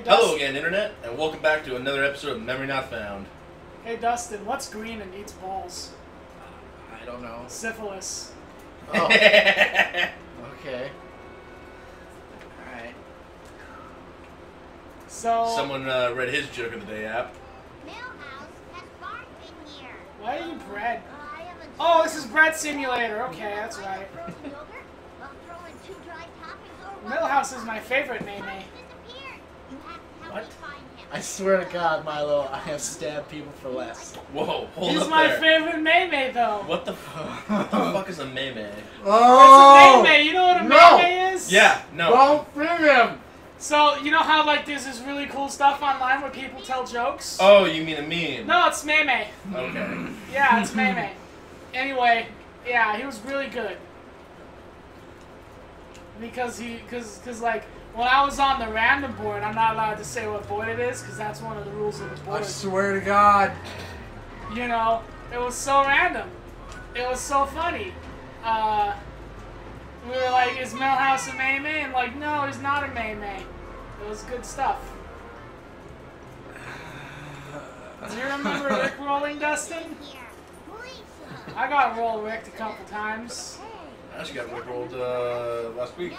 Dustin. Hello again, Internet, and welcome back to another episode of Memory Not Found. Hey, Dustin, what's green and eats balls? I don't know. Syphilis. Oh. Okay. Alright. So... Someone read his joke of the day app. Why are you bread? Oh, this is bread simulator. Okay, that's right. Millhouse is my favorite name. What? I swear to God, Milo, I have stabbed people for less. Whoa, hold He's up my there. favorite Mei though. What the fuck is a meme? Oh! It's a Mei. You know what a No! Mei is? Yeah, no. Don't feed him! So, you know how, like, there's this really cool stuff online where people tell jokes? Oh, you mean a meme? No, it's Mei. Okay. Yeah, it's Mei. Anyway, yeah, he was really good. Because like, when I was on the random board, I'm not allowed to say what board it is, because that's one of the rules of the board. I swear to God. You know, it was so random. It was so funny. We were like, is Millhouse a Mei? And like, no, he's not a Mei. It was good stuff. Do you remember Rick rolling, Dustin? I got roll ricked a couple times. I actually got rickrolled last week.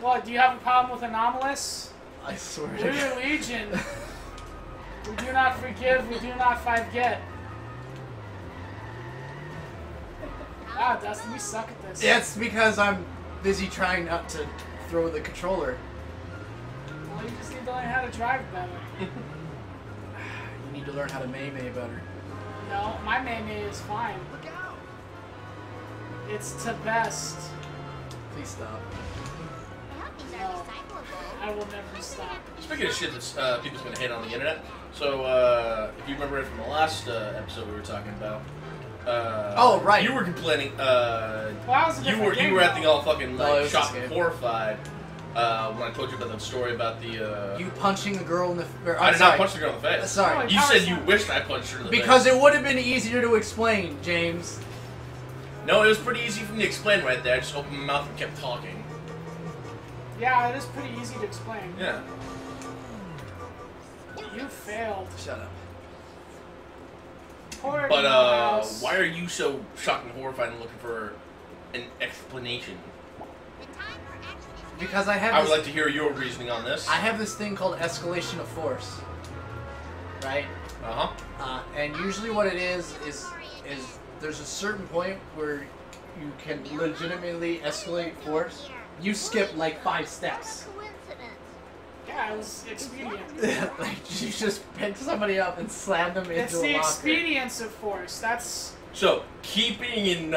What, do you have a problem with Anomalous? I swear to We're God. Legion. We do not forgive, we do not forget. Wow, Dustin, we suck at this. Yeah, it's because I'm busy trying not to throw the controller. Well, you just need to learn how to drive better. You need to learn how to Mei better. No, my Mei is fine. It's the best. Please stop. No, I will never stop. Speaking of shit that people's gonna hate on the internet, so if you remember it from the last episode we were talking about, oh right, you were complaining. Well, that was a you different game, were acting all fucking No, it like was shocked this and game. horrified when I told you about that story about the. you punching a girl in the. I did not punch the girl in the face. Sorry. You said you wished I punched her in the face. Because it would have been easier to explain, James. No, it was pretty easy for me to explain right there. I just opened my mouth and kept talking. Yeah, it is pretty easy to explain. Yeah. You failed. Shut up. Poor But Millhouse. why are you so shocked and horrified and looking for an explanation? Because I have. I would this, like to hear your reasoning on this. I have this thing called escalation of force. Right. And usually what it is there's a certain point where you can legitimately escalate force. You skip like 5 steps. Yeah, it was expedient. Like you just pick somebody up and slam them into It's a the locker. expedience of force. That's... So, keeping in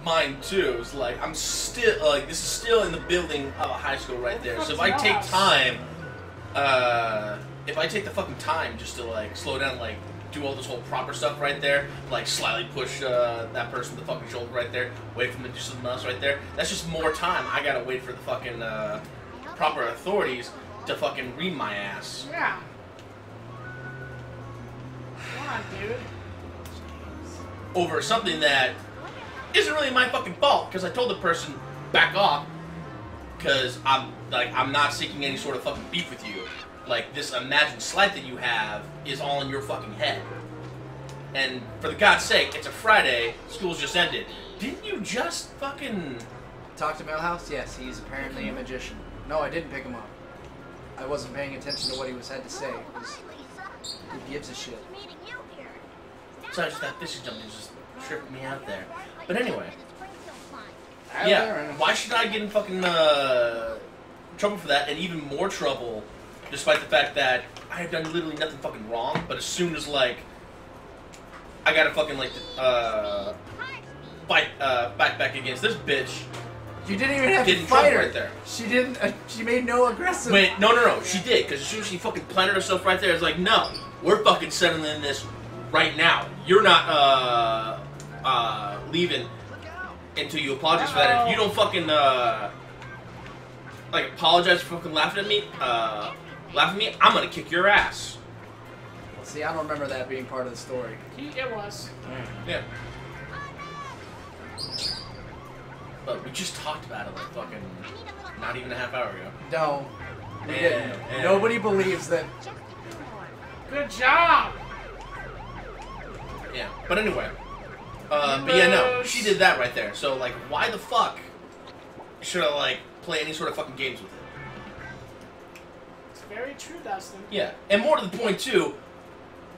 mind too, is like I'm still like this is still in the building of a high school right there. So if I take time, if I take the fucking time just to like slow down, like do all this whole proper stuff right there, like slightly push that person to the fucking shoulder right there, wait for them to do something else right there. That's just more time. I gotta wait for the fucking proper authorities to fucking ream my ass. Yeah. Come on, dude. Over something that isn't really my fucking fault, because I told the person back off, because I'm not seeking any sort of fucking beef with you. Like this Imagix Light that you have is all in your fucking head. And for the God's sake, it's a Friday. School's just ended. Didn't you just fucking Talk to Millhouse? Yes, he's apparently a magician. No, I didn't pick him up. I wasn't paying attention to what he had to say. Who gives a shit? So just that fishing jumping just tripped me out there. But anyway, yeah. Why should I get in fucking trouble for that, and even more trouble, despite the fact that I have done literally nothing fucking wrong? But as soon as like I gotta fucking like fight back against this bitch. You didn't even have Get to in fight trouble her. right there. She didn't. She made no aggressive. Wait, no, she did, because as soon as she fucking planted herself right there, it's like, no, we're fucking settling this right now. You're not leaving until you apologize for that. If you don't fucking like apologize for fucking laughing at me, I'm gonna kick your ass. See, I don't remember that being part of the story. It was. Yeah. But we just talked about it like fucking not even a half hour ago. No. We didn't. Nobody believes that. Good job! Yeah, but anyway. But yeah, no, she did that right there. So, like, why the fuck should I, like, play any sort of fucking games with it? It's very true, Dustin. Yeah, and more to the point, too,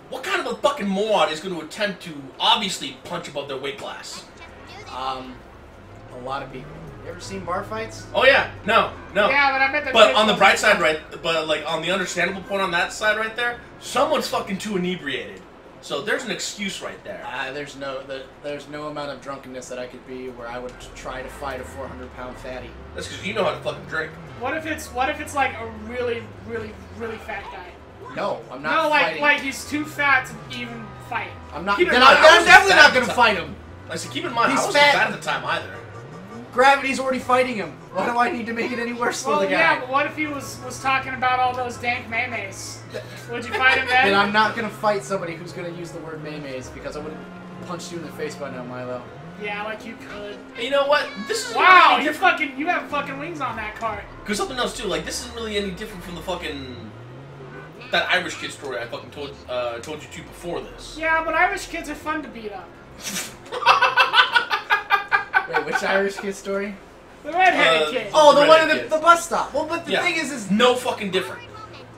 what kind of a fucking moron is going to attempt to obviously punch above their weight class? A lot of people. You ever seen bar fights? Oh, yeah. No. Yeah, but I bet But on the bright side, right, but, like, on the understandable point on that side right there, someone's fucking too inebriated. So there's an excuse right there. There's no amount of drunkenness that I could be where I would try to fight a 400-pound fatty. That's because you know how to fucking drink. What if it's like a really, really, really fat guy? No, I'm not fighting. No, like he's too fat to even fight. I'm not. I'm definitely not gonna fight him. I said, keep in mind, I wasn't fat at the time either. Gravity's already fighting him. Why do I need to make it any worse for the guy? Yeah, but what if he was talking about all those dank maymays? Would you fight him then? Then I'm not gonna fight somebody who's gonna use the word maymays because I would have punched you in the face by now, Milo. Yeah, like you could. You know what? This is wow. Really you have fucking wings on that cart. Because something else too, like this isn't really any different from the fucking that Irish kid story I fucking told you to before this. Yeah, but Irish kids are fun to beat up. Wait, which Irish kid story? The redheaded kid. Oh, the one at the bus stop. Well, but the thing is no fucking different.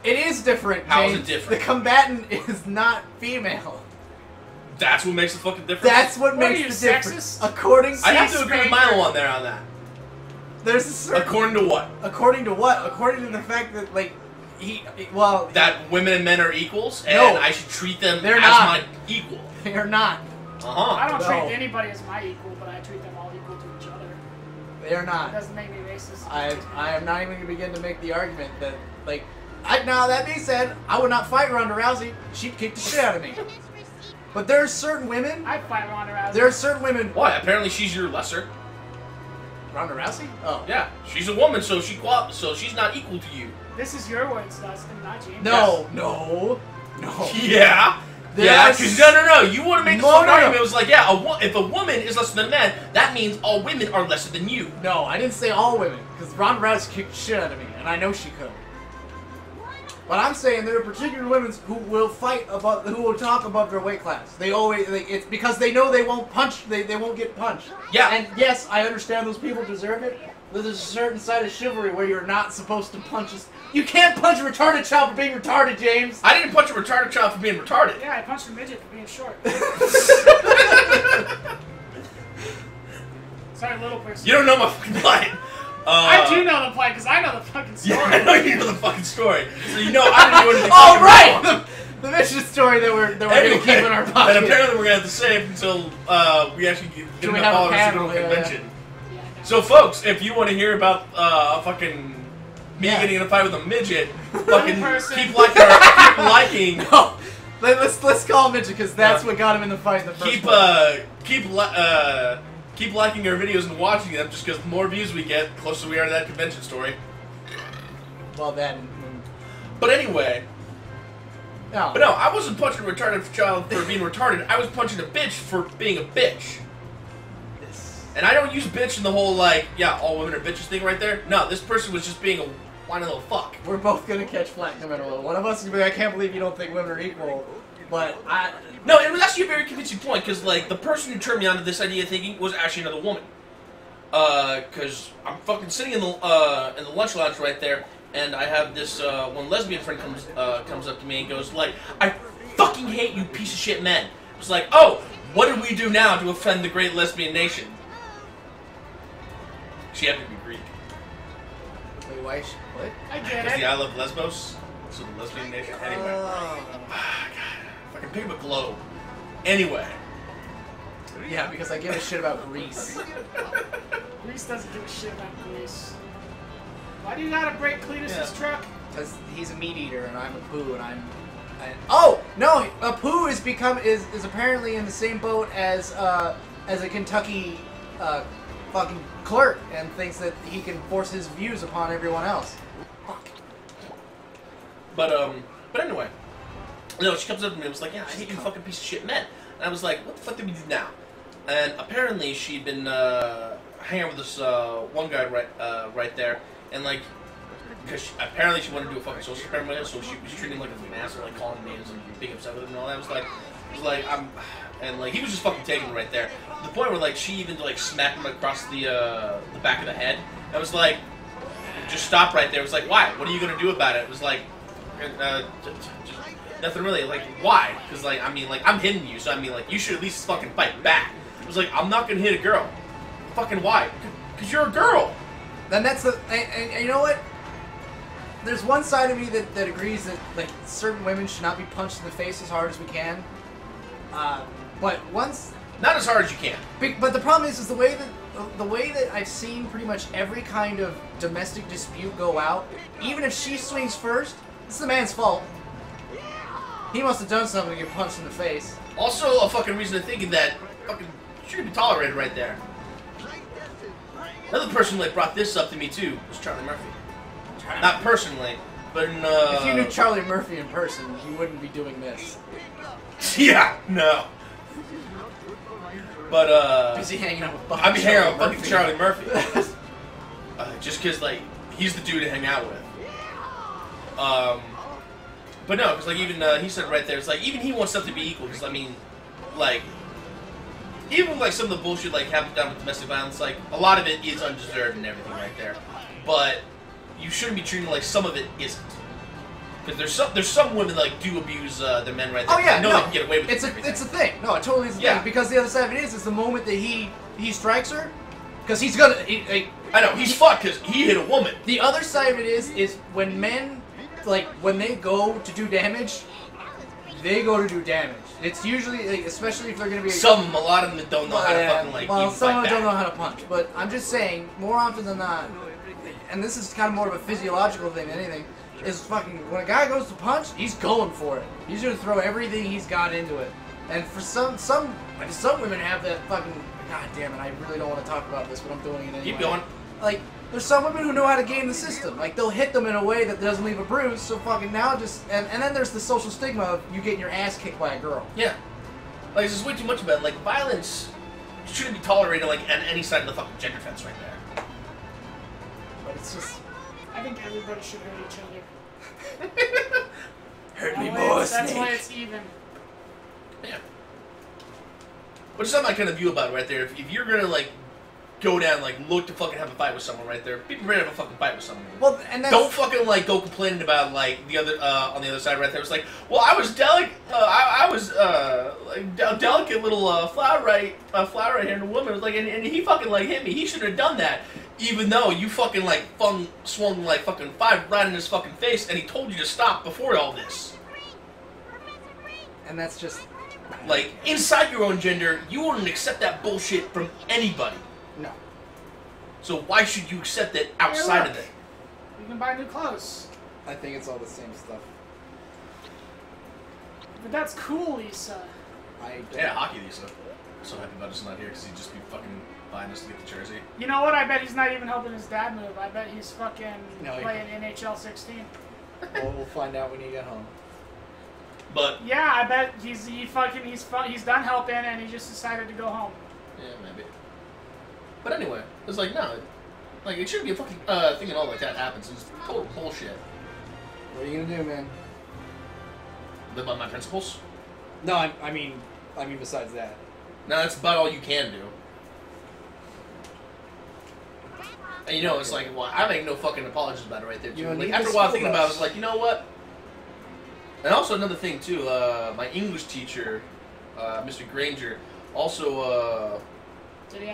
It is different. How is James. it different? The combatant is not female. That's what makes the fucking difference. That's what makes the difference. According to I have to agree with Milo on there on that. There's a certain. According to what? According to what? According to the fact that like that women and men are equals and no, I should treat them as my equal. They're not. I don't treat anybody as my equal, but I treat them all equal to each other. They are not. It doesn't make me racist. I am not even going to begin to make the argument that, like, now that being said, I would not fight Ronda Rousey. She'd kick the shit out of me. But there are certain women. I'd fight Ronda Rousey. There are certain women. Why? Apparently she's your lesser. Ronda Rousey? Oh. Yeah, she's a woman, so she's not equal to you. This is your words, Dustin, not James. No. Yeah. Yeah, because no. You want to make the argument. It was like, yeah, if a woman is lesser than men, that means all women are lesser than you. No, I didn't say all women, because Ronda Rousey kicked the shit out of me, and I know she could. But I'm saying there are particular women who will who will talk above their weight class. They always, it's because they know they won't punch, they won't get punched. Yeah. And yes, I understand those people deserve it. But there's a certain side of chivalry where you're not supposed to punch us. You can't punch a retarded child for being retarded, James. I didn't punch a retarded child for being retarded. Yeah, I punched a midget for being short. Sorry, little person. You don't know my fucking plight. I do know the plight because I know the fucking story. Yeah, I know you know the fucking story. So you know I didn't do anything. Oh, right! The mission story that we're going to keep in our pocket. And apparently we're going to have to save until we actually get enough followers to go to a convention. Yeah, so folks, if you want to hear about fucking me getting in a fight with a midget, fucking keep liking. No. Let's call him midget because that's what got him in the fight in the first place. Keep liking our videos and watching them, just because the more views we get, the closer we are to that convention story. Well then. But anyway. No. But no, I wasn't punching a retarded child for being retarded. I was punching a bitch for being a bitch. And I don't use bitch in the whole, like, yeah, all women are bitches thing right there. No, this person was just being a whiny little fuck. We're both gonna catch flack no matter what. One of us is gonna be like, I can't believe you don't think women are equal. But No, it was actually a very convincing point, because, like, the person who turned me on to this idea of thinking was actually another woman. Because I'm fucking sitting in the lunch lounge right there, and I have this, one lesbian friend comes up to me and goes, like, I fucking hate you piece of shit men. It's like, oh, what did we do now to offend the great lesbian nation? She happened to be Greek. Wait, why is she, what? I get Because it. the I Love Lesbos, so the lesbian nation. Anyway. God, if I can pick up a globe. Anyway. Yeah, because I give a shit about Greece. Greece doesn't give a shit about Greece. Why do you gotta break Cletus's truck? Because he's a meat eater and I'm a poo and oh no, a poo is apparently in the same boat as a Kentucky fucking clerk and thinks that he can force his views upon everyone else. Fuck. But anyway. No, she comes up to me and was like, yeah, I hate you fucking piece of shit men. And I was like, what the fuck did we do now? And apparently she'd been, I hanging out with this one guy right there, and like, because apparently she wanted to do a fucking social experiment with him, so she was treating him like a master, like calling names and being upset with him and all that. It was like and like he was just fucking taking it right there. To the point where like she even like smacked him across the back of the head. I was like, just stop right there. It was like, why? What are you gonna do about it? It was like, just nothing really. Like, why? Because like, I mean, like I'm hitting you, so I mean, like you should at least fucking fight back. It was like, I'm not gonna hit a girl. Fucking why? Because you're a girl. Then that's the and you know what? There's one side of me that agrees that like certain women should not be punched in the face as hard as we can. But once not as hard as you can. But the problem is the way that I've seen pretty much every kind of domestic dispute go out. Even if she swings first, it's the man's fault. He must have done something to get punched in the face. Also, a fucking reason to thinking that fucking shouldn't be tolerated right there. Another person like brought this up to me too was Charlie Murphy. Not personally, but in if you knew Charlie Murphy in person, you wouldn't be doing this. Yeah, no. But busy hanging out with I'd be hanging out with fucking Charlie Murphy. Just cause like he's the dude to hang out with. But no, because like even he said right there, it's like even he wants stuff to be equal. Because I mean, like even like some of the bullshit like happened down with domestic violence, like a lot of it is undeserved and everything right there. But you shouldn't be treating like some of it isn't. Because there's some women that like do abuse their men right there. Oh yeah, they know they can get away with it. It's a thing. No, it totally is a thing. Because the other side of it is the moment that he strikes her, because he's gonna. I know he's fucked because he hit a woman. The other side of it is when men, like when they go to do damage, they go to do damage. It's usually, like, especially if they're gonna be. A lot of them don't know how to fucking like. Well, some of them don't know how to punch, but I'm just saying, more often than not, and this is kind of more of a physiological thing than anything. Is fucking when a guy goes to punch, he's going for it. He's gonna throw everything he's got into it. And for some women have that fucking. God damn it! I really don't want to talk about this, but I'm doing it anyway. Keep going. Like, there's some women who know how to game the system. Like, they'll hit them in a way that doesn't leave a bruise. So fucking now just and then there's the social stigma of you getting your ass kicked by a girl. Yeah. Like there's way too much about it. Like violence shouldn't be tolerated like on any side of the fucking gender fence right there. But it's just. I think everybody should hurt each other. Hurt me more, That's Snake. why it's even. Yeah. But it's not my kind of view about it right there. If you're gonna like go down, like look to fucking have a fight with someone right there, be prepared to have a fucking fight with someone. Well, and that's... Don't fucking like go complaining about like the other on the other side right there. It's like, well, I was delicate. I was like a delicate little flower right handed woman. It was like, and he fucking like hit me. He shouldn't have done that. Even though you fucking like swung like fucking 5 right in his fucking face, and he told you to stop before all this. And that's just like inside your own gender, you wouldn't accept that bullshit from anybody. No. So why should you accept it outside of it? You can buy new clothes. I think it's all the same stuff. But that's cool, Lisa. Yeah, hockey, Lisa. I'm so happy about us not here because he'd just be fucking buying us to get the jersey. You know what? I bet he's not even helping his dad move. I bet he's fucking playing NHL 16. Well, we'll find out when you get home. But yeah, I bet he's done helping and he just decided to go home. Yeah, maybe. But anyway, it's like no, like it shouldn't be a fucking thing at all like that happens. It's total bullshit. What are you gonna do, man? Live by my principles? No, I mean besides that. No, that's about all you can do. And you know, it's like, well, I make no fucking apologies about it right there, too. Like, after a while thinking about it, I was like, you know what? And also another thing, too, my English teacher, Mr. Granger, also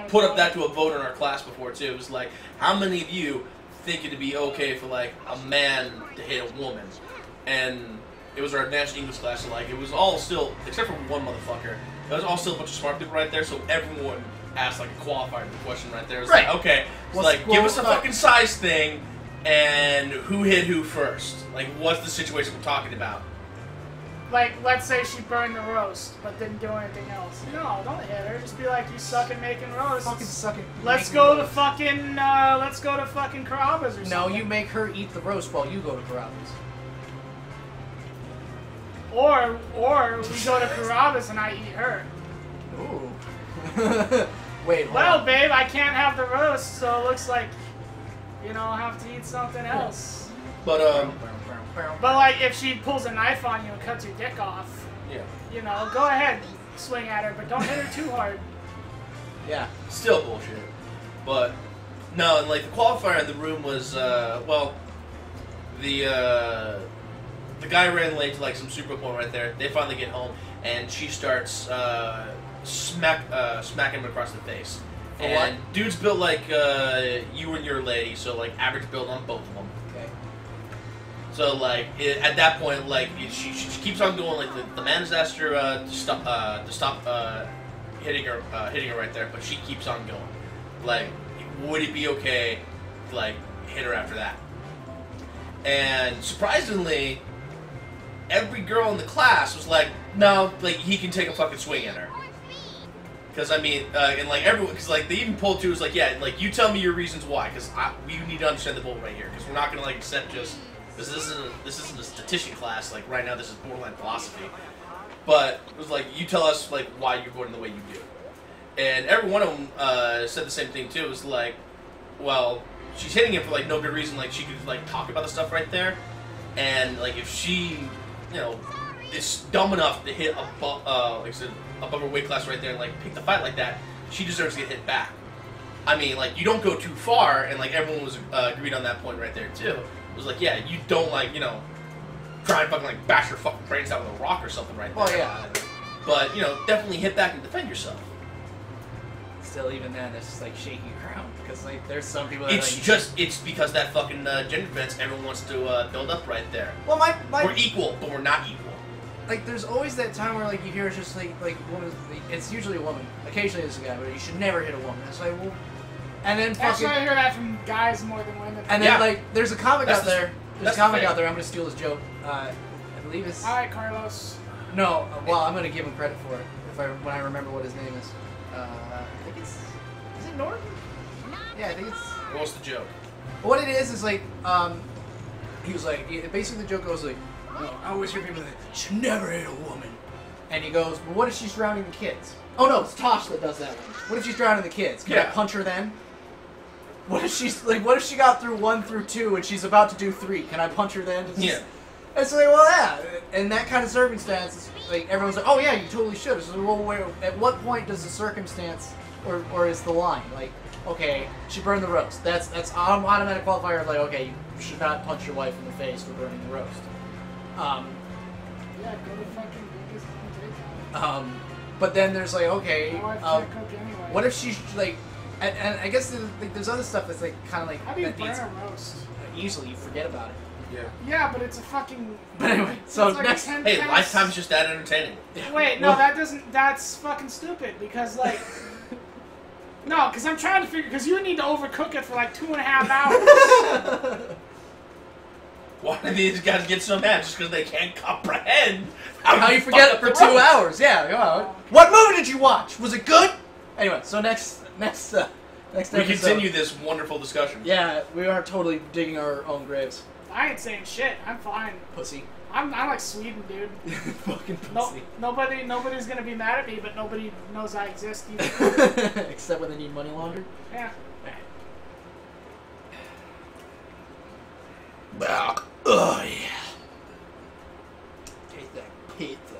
put up that to a vote in our class before, too. It was like, how many of you think it'd be okay for, like, a man to hit a woman? And it was our advanced English class, so, like, it was all still, except for one motherfucker, it was all still a bunch of smart people right there, so everyone asked like a qualifier question right there. It's right. Like, okay, so like give us a fucking size thing, and who hit who first? Like, what's the situation we're talking about? Like, let's say she burned the roast, but didn't do anything else. No, don't hit her. Just be like, you suck at making roasts. Fucking suck at let's go to fucking Carrabba's or something. No, you make her eat the roast while you go to Carrabba's. Or we go to Carrabba's and I eat her. Ooh. Wait, hold well, on. babe, I can't have the roast, so it looks like, you know, I'll have to eat something else. But But like, if she pulls a knife on you and cuts your dick off, yeah, you know, go ahead, swing at her, but don't hit her too hard. Yeah. still bullshit. But no, and like the qualifier in the room was well, the guy ran late to like some super point right there. They finally get home, and she starts smacking him across the face. For and what? Dude's built like you and your lady, so like average build on both of them. Okay. So like at that point, like she keeps on going. Like the man has asked her to stop hitting her right there, but she keeps on going. Like, would it be okay to like hit her after that? And surprisingly, every girl in the class was like, no, like he can take a fucking swing at her. Because I mean, and like everyone, because like they even pulled to was like, yeah, like you tell me your reasons why, because we need to understand the bull right here, because we're not gonna like accept just because this isn't a statistician class. Like right now, this is borderline philosophy. But it was like, you tell us like why you're going the way you do. And every one of them said the same thing too. It was like, well, she's hitting him for like no good reason. Like she could like talk about the stuff right there, and like if she, you know, is dumb enough to hit above, like I said, above her weight class right there and like pick the fight like that, she deserves to get hit back. I mean, like you don't go too far, and like everyone was agreed on that point right there too. It was like, yeah, you don't like, you know, try and fucking like bash your fucking brains out with a rock or something right there. Oh yeah. But you know, definitely hit back and defend yourself. Still, even then, it's just like shaky ground because like there's some people. That It's like, just it's because that fucking gender defense everyone wants to build up right there. Well, my We're equal, but we're not equal. like there's always that time where like you hear it's just like woman. It's usually a woman. Occasionally it's a guy, but you should never hit a woman. It's like well, and then Actually, fucking. I hear that from guys more than women. And then Yeah. like there's a comic That's out the- there. There's that's a comic the out there. I'm gonna steal his joke. I believe it's. All right, Carlos. No, well, I'm gonna give him credit for it when I remember what his name is. I think it's. Is it Norton? Yeah, I think it's. What's the joke? What it is like, he was like, basically the joke goes like, no, I always hear people say, you should never hit a woman. And he goes, well, what if she's drowning the kids? Oh no, it's Tosh that does that one. What if she's drowning the kids? Can I Yeah. punch her then? What if she's like, what if she got through 1 through 2 and she's about to do 3? Can I punch her then? Yeah. And so like, well, yeah. In that kind of circumstance, like everyone's like, oh yeah, you totally should. So, well, at what point does the circumstance, or is the line like, okay, she burned the roast. That's automatic qualifier of like, okay, you should not punch your wife in the face for burning the roast. Yeah, go to fucking Vegas and take it. But then there's like, okay, My wife can't cook anyway. what if she's like, and I guess there's other stuff that's like kind of like How do you that burn needs, a roast? easily you forget about it. Yeah. Yeah, but it's a fucking. But anyway, so it's like next, 10 Hey, pounds. Lifetime's just that entertaining. Wait, no, Well- that doesn't. That's fucking stupid because like. No, because I'm trying to figure. Because you need to overcook it for like 2.5 hours. Why do these guys get so mad? Just because they can't comprehend how you forget it for 2 hours? Yeah. Well, what movie did you watch? Was it good? Anyway, so next We episode. continue this wonderful discussion. Yeah, we are totally digging our own graves. I ain't saying shit. I'm fine. Pussy. I'm like Sweden, dude. Fucking No, pussy. nobody's gonna be mad at me, but nobody knows I exist either. Except when they need money laundered. Yeah. Oh yeah. Taste that pizza.